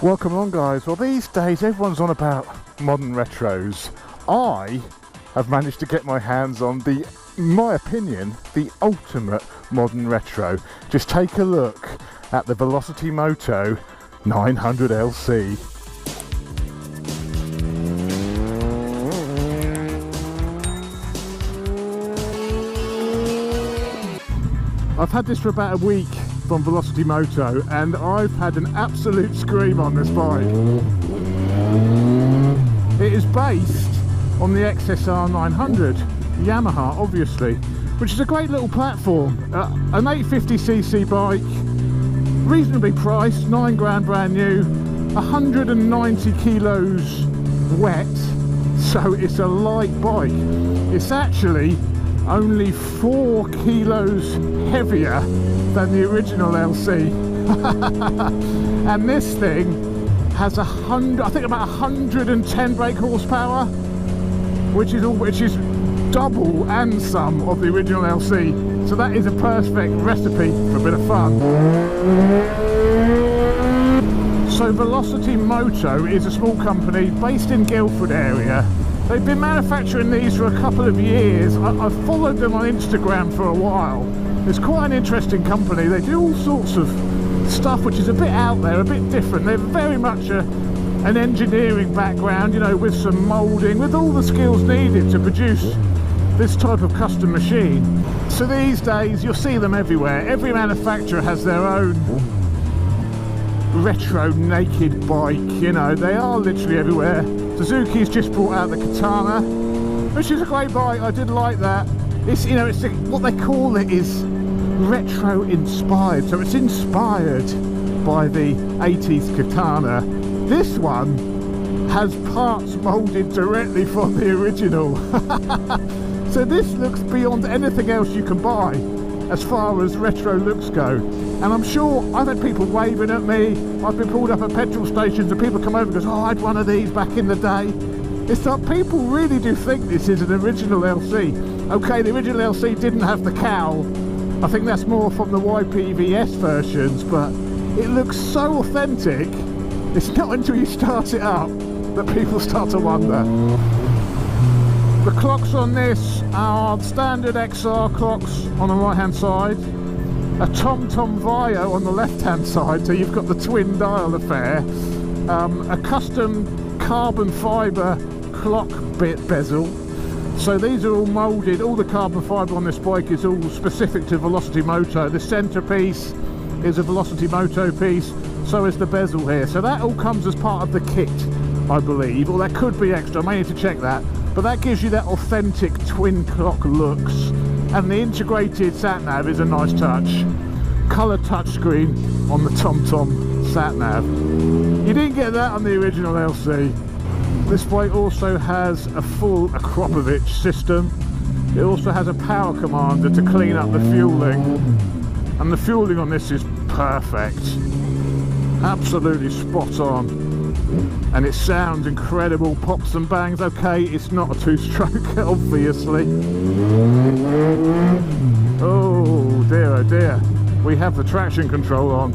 Welcome along, guys. Well, these days everyone's on about modern retros. I have managed to get my hands on the, in my opinion, the ultimate modern retro. Just take a look at the Velocity Moto 900LC. I've had this for about a week from Velocity Moto and I've had an absolute scream on this bike. It is based on the XSR 900 Yamaha, obviously, which is a great little platform. An 850cc bike, reasonably priced, 9 grand brand new, 190 kilos wet, so it's a light bike. It's actually only 4 kilos heavier than the original LC. And this thing has I think about 110 brake horsepower, which is double and some of the original LC. So that is a perfect recipe for a bit of fun. So Velocity Moto is a small company based in Guildford area. They've been manufacturing these for a couple of years. I've followed them on Instagram for a while. It's quite an interesting company. They do all sorts of stuff which is a bit out there, a bit different. They're very much an engineering background, you know, with some moulding, with all the skills needed to produce this type of custom machine. So these days you'll see them everywhere. Every manufacturer has their own retro naked bike, you know, they are literally everywhere. Suzuki's just brought out the Katana, which is a great bike. I did like that. It's, you know, it's what they call it is retro inspired, so it's inspired by the 80s Katana. This one has parts molded directly from the original. So this looks beyond anything else you can buy as far as retro looks go. And I'm sure I've had people waving at me. I've been pulled up at petrol stations and people come over and goes, oh, I had one of these back in the day. It's like people really do think this is an original LC. Okay, the original LC didn't have the cowl. I think that's more from the YPVS versions, but it looks so authentic. It's not until you start it up that people start to wonder. The clocks on this are standard XR clocks on the right hand side, a TomTom Vio on the left hand side, so you've got the twin dial affair, a custom carbon fibre clock bit bezel. So these are all moulded, all the carbon fibre on this bike is all specific to Velocity Moto. The centrepiece is a Velocity Moto piece, so is the bezel here. So that all comes as part of the kit, I believe, or that could be extra, I may need to check that. But that gives you that authentic twin clock looks. And the integrated sat-nav is a nice touch. Colour touchscreen on the TomTom sat-nav. You didn't get that on the original LC. This bike also has a full Akropovich system. It also has a power commander to clean up the fueling. And the fueling on this is perfect. Absolutely spot on. And it sounds incredible, pops and bangs. Okay, it's not a two-stroke, obviously. Oh dear, we have the traction control on.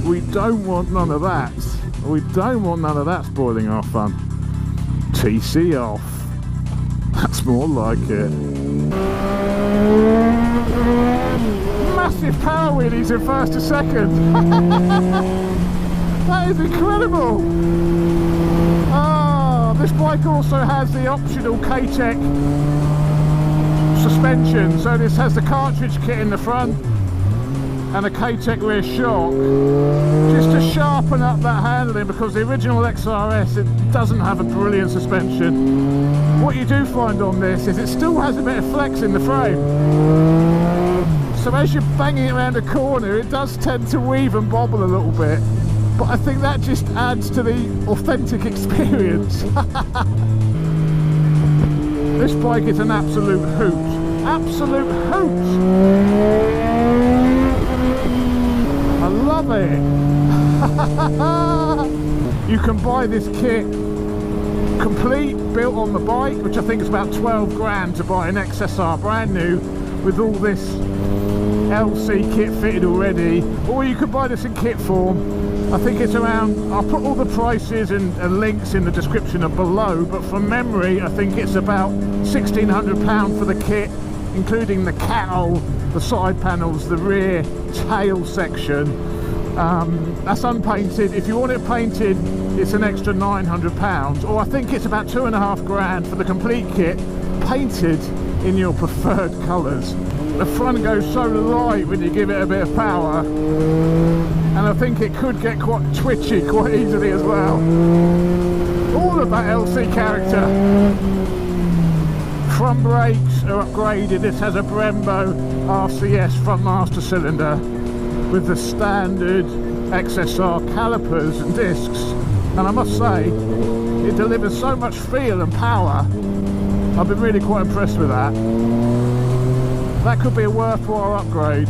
We don't want none of that. We don't want none of that spoiling our fun. TC off. That's more like it. Massive power wheelies in first to second. That is incredible. Oh, this bike also has the optional K-Tech suspension. So this has the cartridge kit in the front and a K-Tech rear shock, just to sharpen up that handling, because the original XRS, it doesn't have a brilliant suspension. What you do find on this is it still has a bit of flex in the frame. So as you're banging it around a corner, it does tend to weave and bobble a little bit. But I think that just adds to the authentic experience. This bike is an absolute hoot. Absolute hoot. I love it. You can buy this kit complete, built on the bike, which I think is about 12 grand to buy an XSR brand new with all this LC kit fitted already, or you could buy this in kit form I think it's around, I'll put all the prices and links in the description and below, but from memory I think it's about £1,600 for the kit, including the cowl, the side panels, the rear tail section. That's unpainted. If you want it painted, it's an extra £900, or I think it's about £2,500 for the complete kit, painted in your preferred colours. The front goes so light when you give it a bit of power, and I think it could get quite twitchy quite easily as well. All of that LC character. Front brakes are upgraded. This has a Brembo RCS front master cylinder with the standard XSR calipers and discs, and I must say it delivers so much feel and power. I've been really quite impressed with that. That could be a worthwhile upgrade,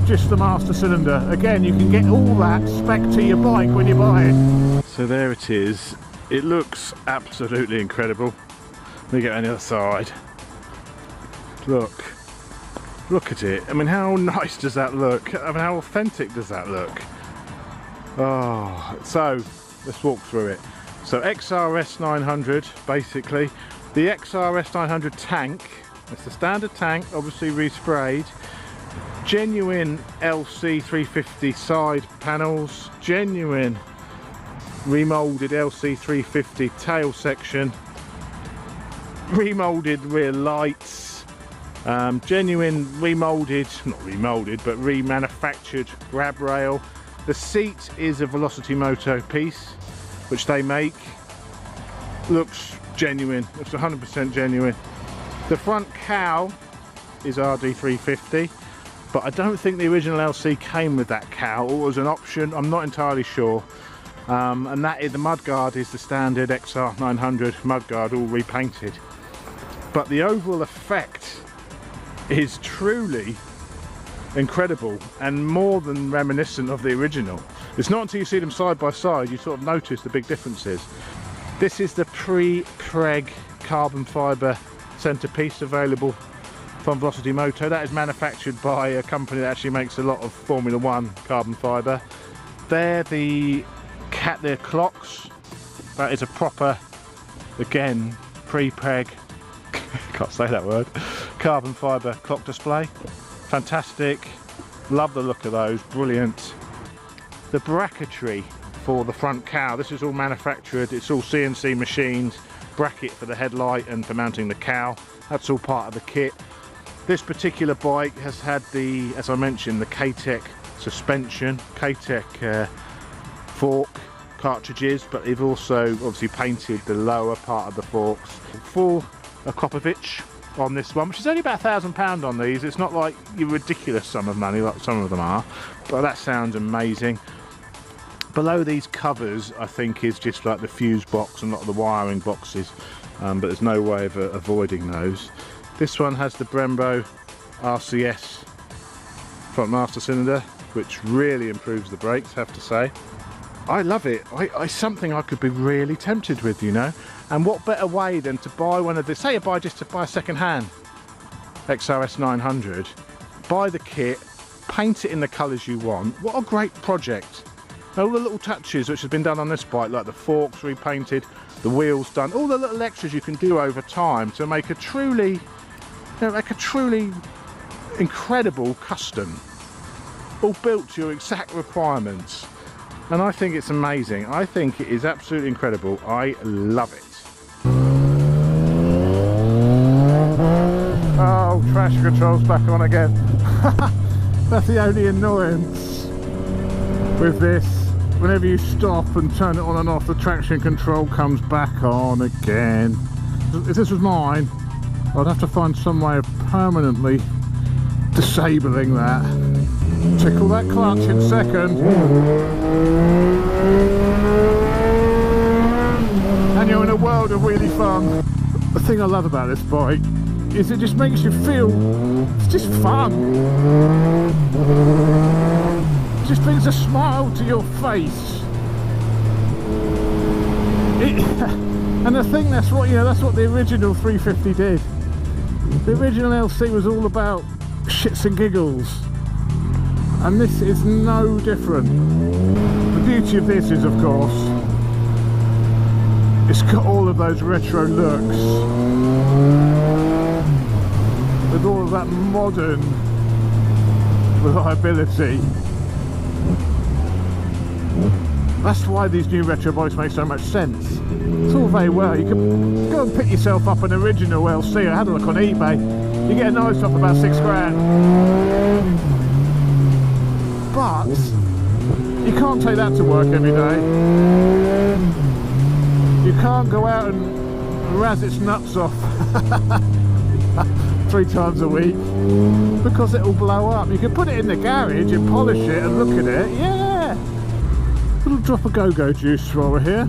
just the master cylinder. Again, you can get all that spec to your bike when you buy it. So there it is. It looks absolutely incredible. Let me get on the other side. Look at it. I mean, how nice does that look? I mean, how authentic does that look? Oh, so let's walk through it. So XRS 900, basically. The XRS 900 tank, it's the standard tank, obviously resprayed. Genuine LC 350 side panels, genuine remoulded LC 350 tail section, remoulded rear lights, genuine remoulded, not remoulded, but remanufactured grab rail. The seat is a Velocity Moto piece, which they make. Looks genuine, looks 100% genuine. The front cowl is RD350, but I don't think the original LC came with that cowl, or was an option, I'm not entirely sure. And that is, the mudguard is the standard XR900 mudguard, all repainted. But the overall effect is truly incredible and more than reminiscent of the original. It's not until you see them side by side you sort of notice the big differences. This is the pre-preg carbon fibre centrepiece available from Velocity Moto. That is manufactured by a company that actually makes a lot of Formula 1 carbon fibre. They're the clocks. That is a proper, again, pre-preg, can't say that word, carbon fibre clock display. Fantastic, love the look of those, brilliant. The bracketry for the front cowl, this is all manufactured, it's all CNC machined, bracket for the headlight and for mounting the cowl, that's all part of the kit. This particular bike has had the, as I mentioned, the K-Tech suspension, K-Tech fork cartridges, but they've also obviously painted the lower part of the forks. Full Akrapovic on this one, which is only about £1,000 on these. It's not like your ridiculous sum of money like some of them are, but that sounds amazing. Below these covers, I think, is just like the fuse box and a lot of the wiring boxes, but there's no way of avoiding those. This one has the Brembo RCS front master cylinder, which really improves the brakes, I have to say. I love it. It's something I could be really tempted with, you know. And what better way than to buy one of the, say you buy just to buy a second-hand XRS 900, buy the kit, paint it in the colours you want. What a great project. All the little touches which have been done on this bike, like the forks repainted, the wheels done, all the little extras you can do over time to make a truly, incredible custom, all built to your exact requirements. And I think it's amazing. I think it is absolutely incredible. I love it. Oh, traction control's back on again. That's the only annoyance with this. Whenever you stop and turn it on and off, the traction control comes back on again. If this was mine, I'd have to find some way of permanently disabling that. Tickle that clutch in second. And you're in a world of wheelie fun. The thing I love about this bike is it just makes you feel, it's just fun. It just brings a smile to your face. And I think that's what, that's what the original 350 did. The original LC was all about shits and giggles. And this is no different. The beauty of this is, of course, it's got all of those retro looks with all of that modern reliability. That's why these new retro bikes make so much sense. It's all very well. You can go and pick yourself up an original LC. I had a look on eBay. You get a nice one for about £6 grand. But you can't take that to work every day. You can't go out and razz its nuts off 3 times a week because it'll blow up. You can put it in the garage and polish it and look at it. Yeah. Little drop of go-go juice while we're here.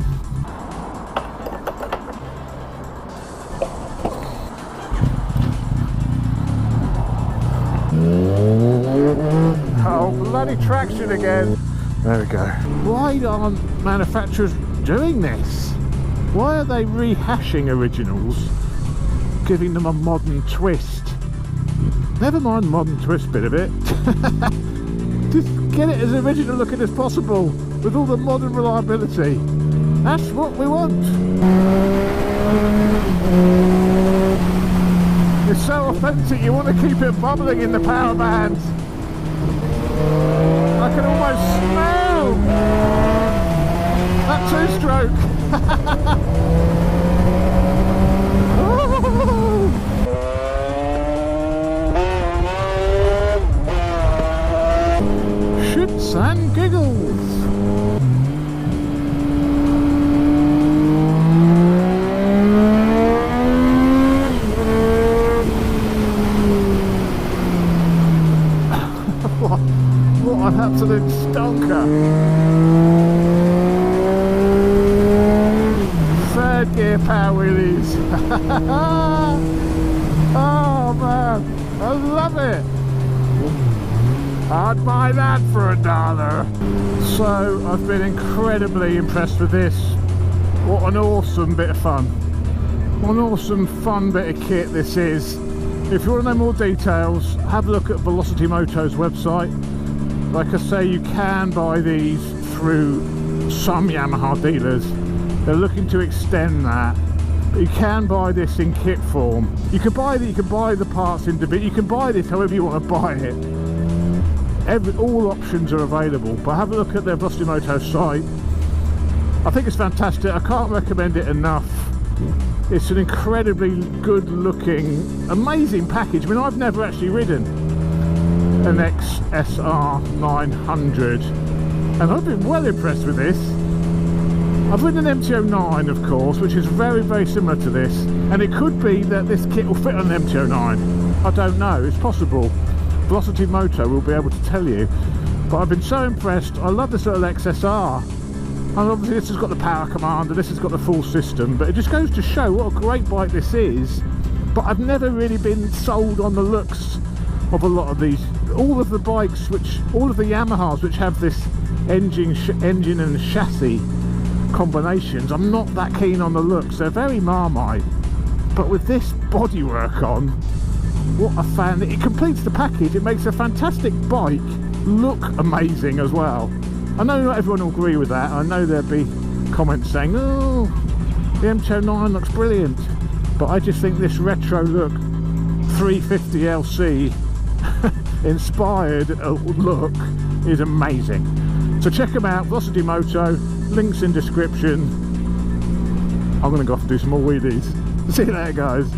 Oh, bloody traction again. There we go. Why aren't manufacturers doing this? Why are they rehashing originals, giving them a modern twist? Never mind modern twist bit of it. Just get it as original looking as possible with all the modern reliability. That's what we want. It's so authentic, you want to keep it bubbling in the power bands. I can almost smell that two-stroke. Shits and giggles. What an absolute stonker. Third gear power wheelies. Oh man, I love it. I'd buy that for $1. So I've been incredibly impressed with this. What an awesome bit of fun. What an awesome fun bit of kit this is. If you want to know more details, have a look at Velocity Moto's website. Like I say, you can buy these through some Yamaha dealers. They're looking to extend that. But you can buy this in kit form. You can buy the parts individually. You can buy this however you want to buy it. All options are available. But have a look at their Velocity Moto site. I think it's fantastic. I can't recommend it enough. It's an incredibly good looking, amazing package. I mean, I've never actually ridden an XSR 900 and I've been well impressed with this. I've ridden an MT-09 of course, which is very, very similar to this, and it could be that this kit will fit on an MT-09. I don't know, it's possible. Velocity Moto will be able to tell you, but I've been so impressed. I love this little XSR, and obviously this has got the power command and this has got the full system, but it just goes to show what a great bike this is. But I've never really been sold on the looks of a lot of these. All of the bikes, all of the Yamahas which have this engine and chassis combinations, I'm not that keen on the looks. They're very Marmite. But with this bodywork on, what a fan. It completes the package. It makes a fantastic bike look amazing as well. I know not everyone will agree with that. I know there'll be comments saying, oh, the MT-09 looks brilliant. But I just think this retro look 350LC inspired look is amazing. So check them out, Velocity Moto, links in description. I'm going to go off and do some more wheelies. See you later guys.